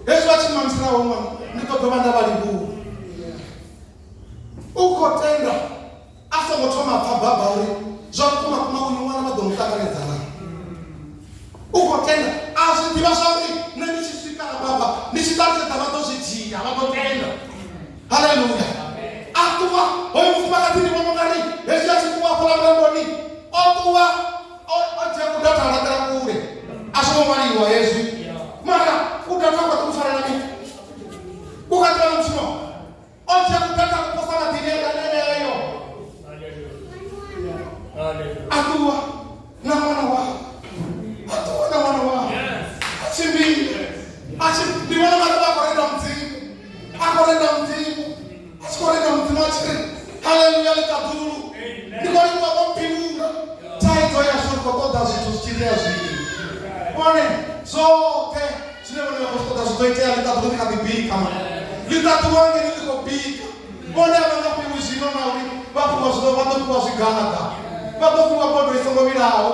S1: Yesu achima msira wewe mwana niko tomanda balibu uko tenda asa motoma pa baba uri zokuma kuma unywana madomtaka nezana uko tenda asa dibasari na nishishika na baba nishitake tabato siji abato tenda haleluya atuwa wewe mfakati ni mwangari Yesu achikuwa kwa mlangoni otuwa oje kudata na kule asoma mali wa Yesu mara utatoka kufanya nini litadulu ndikolikuwa kompinura taizoya surikotoda zithu zichitea zviri one zote zvinevoneva kusitoda zvizoitea litadulu likadibika litadulu wange nilikobika one avangapiwi zvino nauri vapiwa zvino vatopiwa zvigada vatopiwa bodo isongovirawo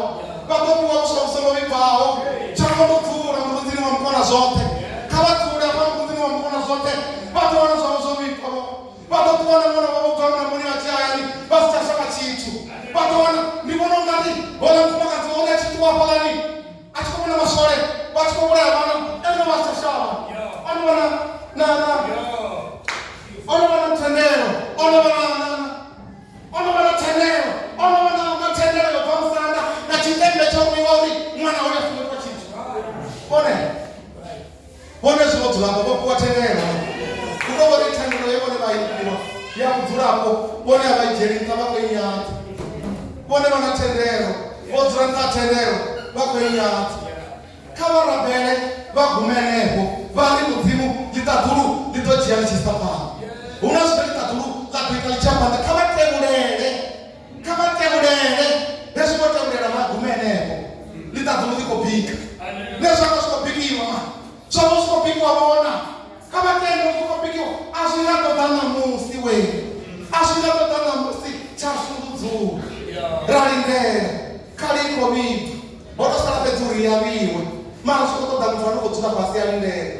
S1: vatopiwa usongovibvawo changodopfuura murunzini wamukona zote kavapfuura pamurunzini wamukona zote vatowana zvavo zvovipavo vatokuwana mwana vavobva muni vachiayani vasichashaka chitu vatowana ndivona ungati bona mufakadzi waone achitiwapalani achikomona masore vachikouraya vana eno vasichashava onovana onovana mtendero onovana tendero onovana matendero yobva musanda nachitembe chomwiwauri mwana uyafunekwa chitu one zvinodzulamba vokuwa tendero kunovori tendero yevone vairiwa yakubvurapo vone avaijerika vakwenyati vone vana tendero vodzura ntatendero vakwenyati kavarabele vagumenepo vari mudzimu litadulu litojiya lichisapana unazvito litadulu lakuita lichapanda kavateurere nezvinoteurera magumenepo litadulu likobika nezvakasvikobikiwa zvavosvikobikiwa vona kavatende usvikobikiwa azvingatodana musi wenu azvingatodana musi chasungudzura rarindera kaliko vitu votosara pedzuri yaviwe marasvikotoda muthu anokodzura pasi yarindera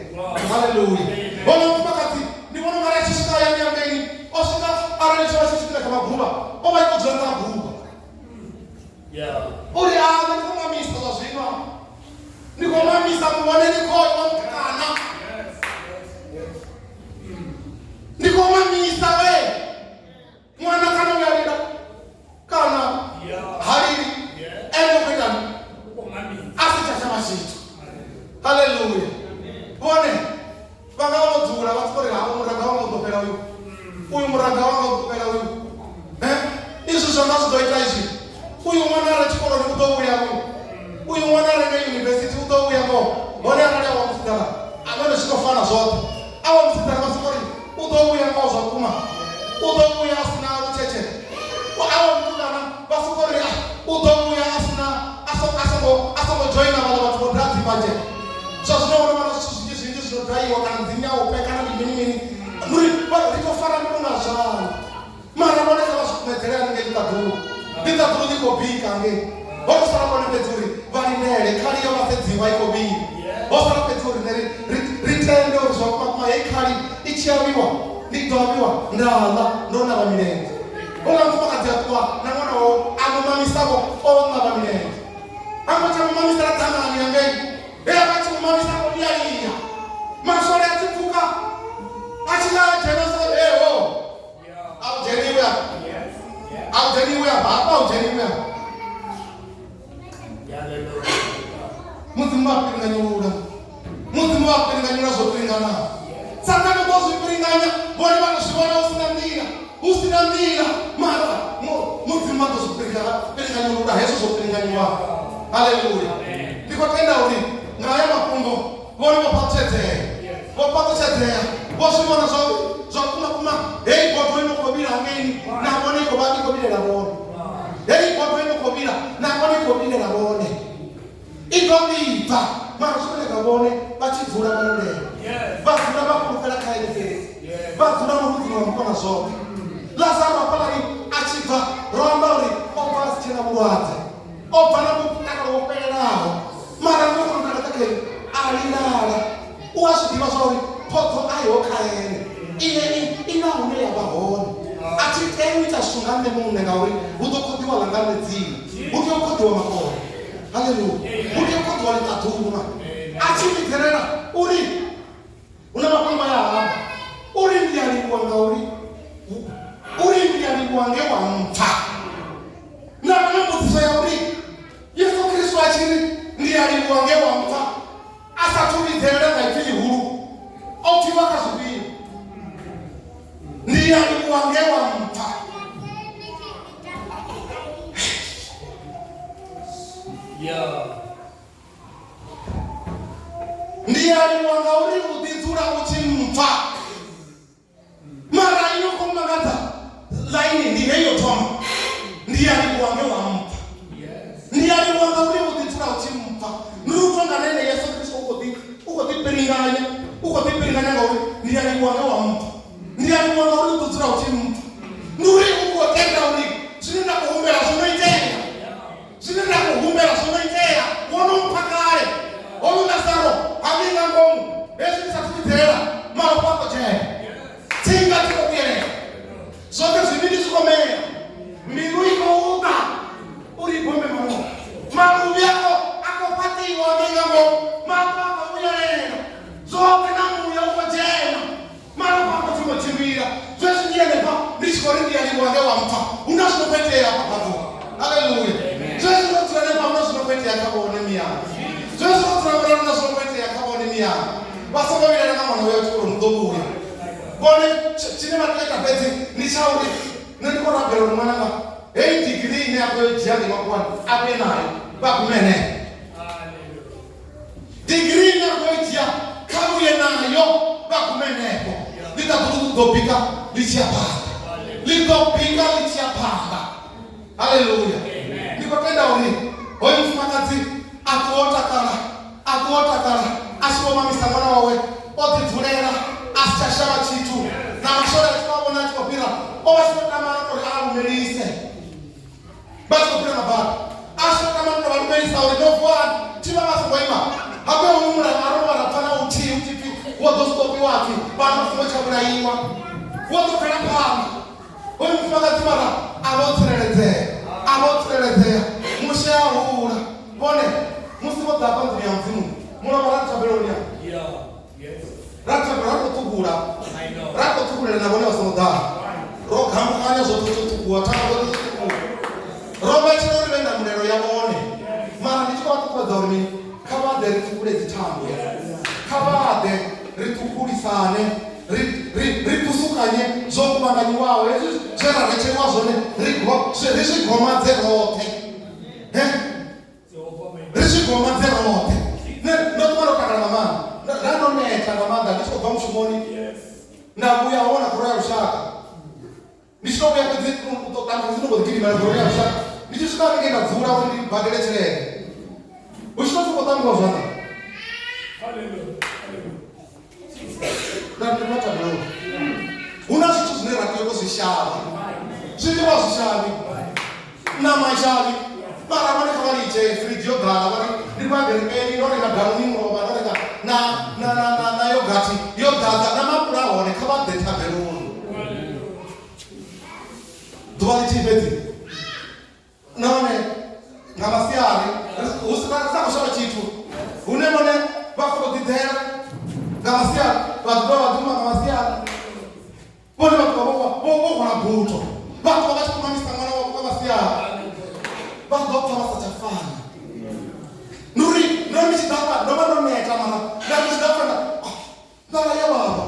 S1: haleluya vona mufakadzi ndivona mari achisvika yanyambeni osvika aranechova chichisvika kamagumba ovaikodzura kamagumba uri ana ndikomamisa zvazvino ndikomamisa muoneni koyo wamukana ndikomamisa we mwana kana uyarida kana hariri enokwetani asichashava chitu haleluya vone vangavodzura vatsorera havo muranga wanga utopera uyu muranga wanga utopera izvi zvanga zvizoita izvi uyu mwana ari chikoro nekutouya uyu mwana ari neuniversity utouyako vone akadaiwa musidhara amene zvinofana zvote ava musidhara vasikori utouya kao zvakuma utouya asina ucheche ava musikana vasikori utouya asina asongojoina vana vatibodradzi paje zvazvinoona vana zvinji zvinji zvinodhaiwa kana nzinyaope kana ndiminimini ritofara mirunga zvavo mara voneka vazvikumedzera anenge litadulu likobika nge vosara vone pedzuri varinere kariyo vasedziwa ikobika vosara pedzuri ritende uri zvakumakuma yeikari ichiaviwa lidoaviwa ndala ndonava mirenje ona mufakadzi yakuwa namwana wavo amomamisavo onava mirenje angochamomamisira tsamani yangei akachimomamisavo iyaiya masore achipfuka achinajenosao ewo aujeniwea baba aujeniwea mudzimu vakupiringanyura zvokuringana saka nokuzvipiringanya vone vanozvivona usina ndira mara mudzimu vatozvipiringanyura hezvo zvopiringanyiwa haleluya ndikotenda uri ngaya makumbo vone vopakuchedzeya vozvivona zvakumakuma hei bodo inokobira angeni navone ikobirera vone hei bodo inokobira navone ikobirera vone ikobibva mara zvikoneka vone vachivhura vanodera vavhura vakurukira kaenekezi vavhura murudziro wamukona zvote lazaro apalari achibva ramba uri obva azichena murwadze obva namukutaka wopererawo mara nokunakatake alilala uwazvidiva zvauri poto aihokaene iyeni inaune yavahone achiteita shungane munhu ngauri utokodiwa langane dzini utokodiwa makore haleluya utokodiwa litaduma achimidherera uri una makwamba yahamba uri ndiyalikuwa ngauri uri ndiyalikuwa ngewamta navanambudziso yauri yesu kristu achiri ndiyalikuwa ngewamta asatuvizerera ngaitili huru opiwa kazviviri ndiyalikuwa ngewamta ndiyalikuwa ngauri kudidzura uchimpa mara inokomangadza laini ndiheyo ndiye alimwanga wa mtu, ndiye alimwanga uri kutudzira uchi mtu nuri ukotenda uri zvinenda kuhumbera zvinoiteya, zvinenda kuhumbera zvinoiteya wono mpakare oyu Lazaro avinga ngomu ezvisatikudzera maoko ako chena tsinga tikokuyerera zvote zviviri zvikomera mbiru ikouka uri gombe maoko maruvi ako akokwatiwa avinga ngomu maoko ako uyerera zvote namuya ukochena maoko ako timochimbira zvese ndiyenepa ndichikorindiyaningwange wampa una zvinokweteya pakavuka. Haleluya. Zvese zvinotiranepa una zvinokweteya kaone miyana zvese zvinotiranepa una zvinokweteya kaone miyana vasomavirana namwana weyo chikoro mudobuya bone chine mateka pedzi nichauri nendikorabhero nomwananga 8 degree neyakoyo jiyange makwani ape nayo vakumene degree neyakoyo jiya kauye nayo vakumeneko litabududobika lichiapanga lidobika lichiapanga. Haleluya. Nikotenda uri oyu mfumakadzi akuotakala asiwomamisa mwana wawe otidzulera asichashava chitu namashora echikavona chikopira ovasivotamana kuri arumelise vasikopira mabhara asivotamana varumelisa uri novwana chiva vasingoima habe umura arovara pana uti utipi wodostopi wake panofungo chakuraiwa wodopera pama oyu mfumakadzi mara avotsireledzea mushahura bone musivodzapa nzuri ya mzimu munova ratabheronia ratabhero rakotugura navone vasinodhaa rogambukanya zvotototukua takaototukua rova chinorivenda murero yavone mara ndichikavatukudza uri kavade ritukure dzitambo kavade ritukurisane ripusukanye zvokuvanganyiwawo ezvi zverarecheriwa zvone rizvigomadze rote rizvigomadze rote notumarokagara mamana ranoneta namanda ndichikobva mushumoni ndabuya ona kuro ya rushaka ndichinobuya kudzinobodhikirima kuro ya rushaka ndichisvika ndinge ndadzura kuti ndibhaderecherere uchinotukotambua zvana ndandinotabhero una zvithu zvine ratiro kuzvishava zviriwa zvishavi namashavi mara vanenge variche friji yogara vari ndipamberikeni norenga dhamunimurova norenga na yogati yogadza namapurahone kavadhetabherunu dhuva lichipedzi naone ngamasiyari usisakushava chitu unemone vakodzidzera ngamasiyari vaduma ngamasiyari vone vogona bhuto vanhu vakachikumamisa mwana wako kwamasiyari vadopfa vasachafana norichidapa novanoneta mana ndaichidapana ndara yavava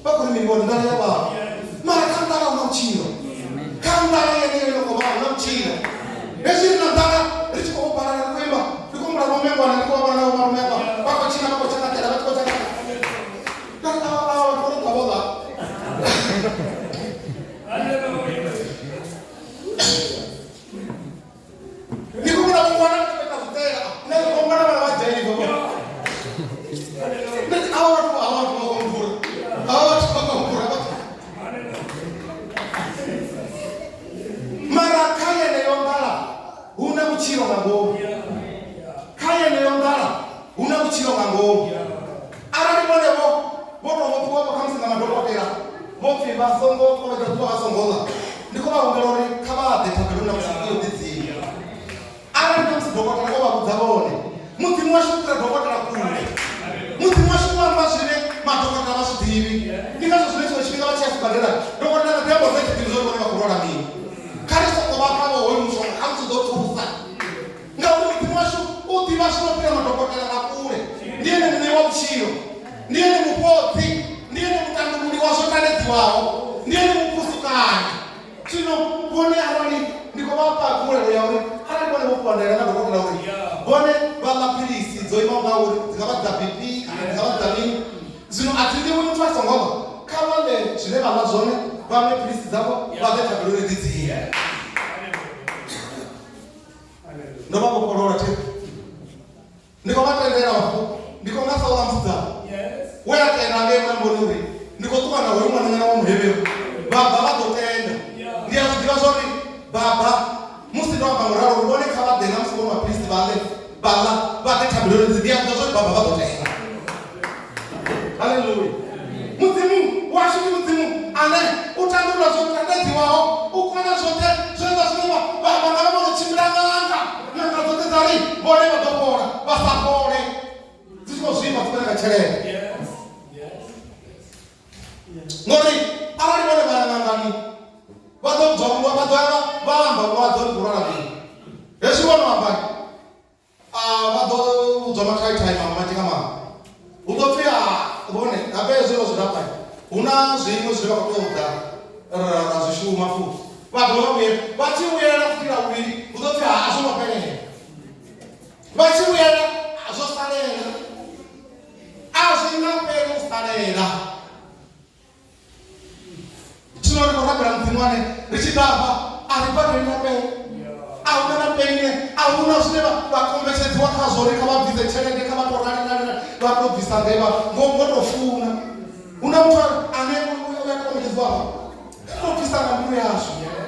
S1: vakuri mingoni ndara yavava mara kandara una uchiro kandara yeneyokovaa una uchiro ezviri na ndara richikokuparana kuimba rikumbura vamengwana ndikuvavanao varumekwa vakochina vakochakatera vatikochakatera ndikumuna mungwana ndikuita zvitera nekomwana vana vajairivo ava vatu vakomvura mara kayeneyongala una kuchiro nangomu kayeneyongala una kuchiro nangomu aralivonevo votovopiwa vakamusinga madhokotera vopfi vasongoza ndiko vaongelori kavadhetabheruna musiyo dzidzini arandi musidhokotera ovakudza vone mudzimu washukira dhokotera kure mudzimu washukiramba zvine madhokotera vasvidivi ndingazvo zvine chimwe chifika vachiyasibandera dhokotera dzembozechidhiri vakurora mini karisokuvakavo hoyu mushonga kamusidotusa ngauri mudzimu washu udiva zvinopira madhokotera vakure ndiyene munewa uchiro ndiyene mupodzi ndiyene mutandukuri wazvotanedziwawo ndiyene mupusukani zvino vone avani ndikovapakure yauri arivone vokuwandaira nadhokotera uri vone vamapirisi dzoimaungauri dzingavadza bp dzingavadza nini zvino hatindiwi muti vasongoma kavane zvine vana zvone vame pirisi dzavo vadhetabherore dzidziye ndovakokorora te ndikovatendera vafu ndikongasaura musidzavo weyatenda ngemwe mbonuri ndiko tukana hoyo mwana ngana wa muhebero baba vatotenda ndiyaziva zvori baba musi ndovamba muraro rubone kavadhenga musiko mapristi vale vala vate tabironi ndiyaziva zvori baba vatotenda. Haleluya. Mudzimu washiki mudzimu ane utandura zvotandadziwawo ukona zvote zvoenda zvinova baba ngavanochimbira n'anga n'anga dzote dzari vone vatopora vasapore dzichikozvimba dzibereka cherere ngori arali vone vanangangani vadobvwa vahamba vadzori kurarami hezvi vonohamba vadobvwa mataitaima matika mama utopfi vone ape zviro zvidapa una zvimwe zviri vakatodza razvishuma futi vanhu vabuye vachiuyera kufira uviri utopfi hazvomapenene vachiuyera hazvosarera azvingaperi kusarera tinori kurabira mudzimwane richidamba aripadoinapeni auna napene auna zvine vakombetsedzi wakazoreka vabvise cherende kavatorarira vatobvisa ngeva ngotofuna una muthu ane uyakombetsedzi wavo unobvisa ngamuru yazvo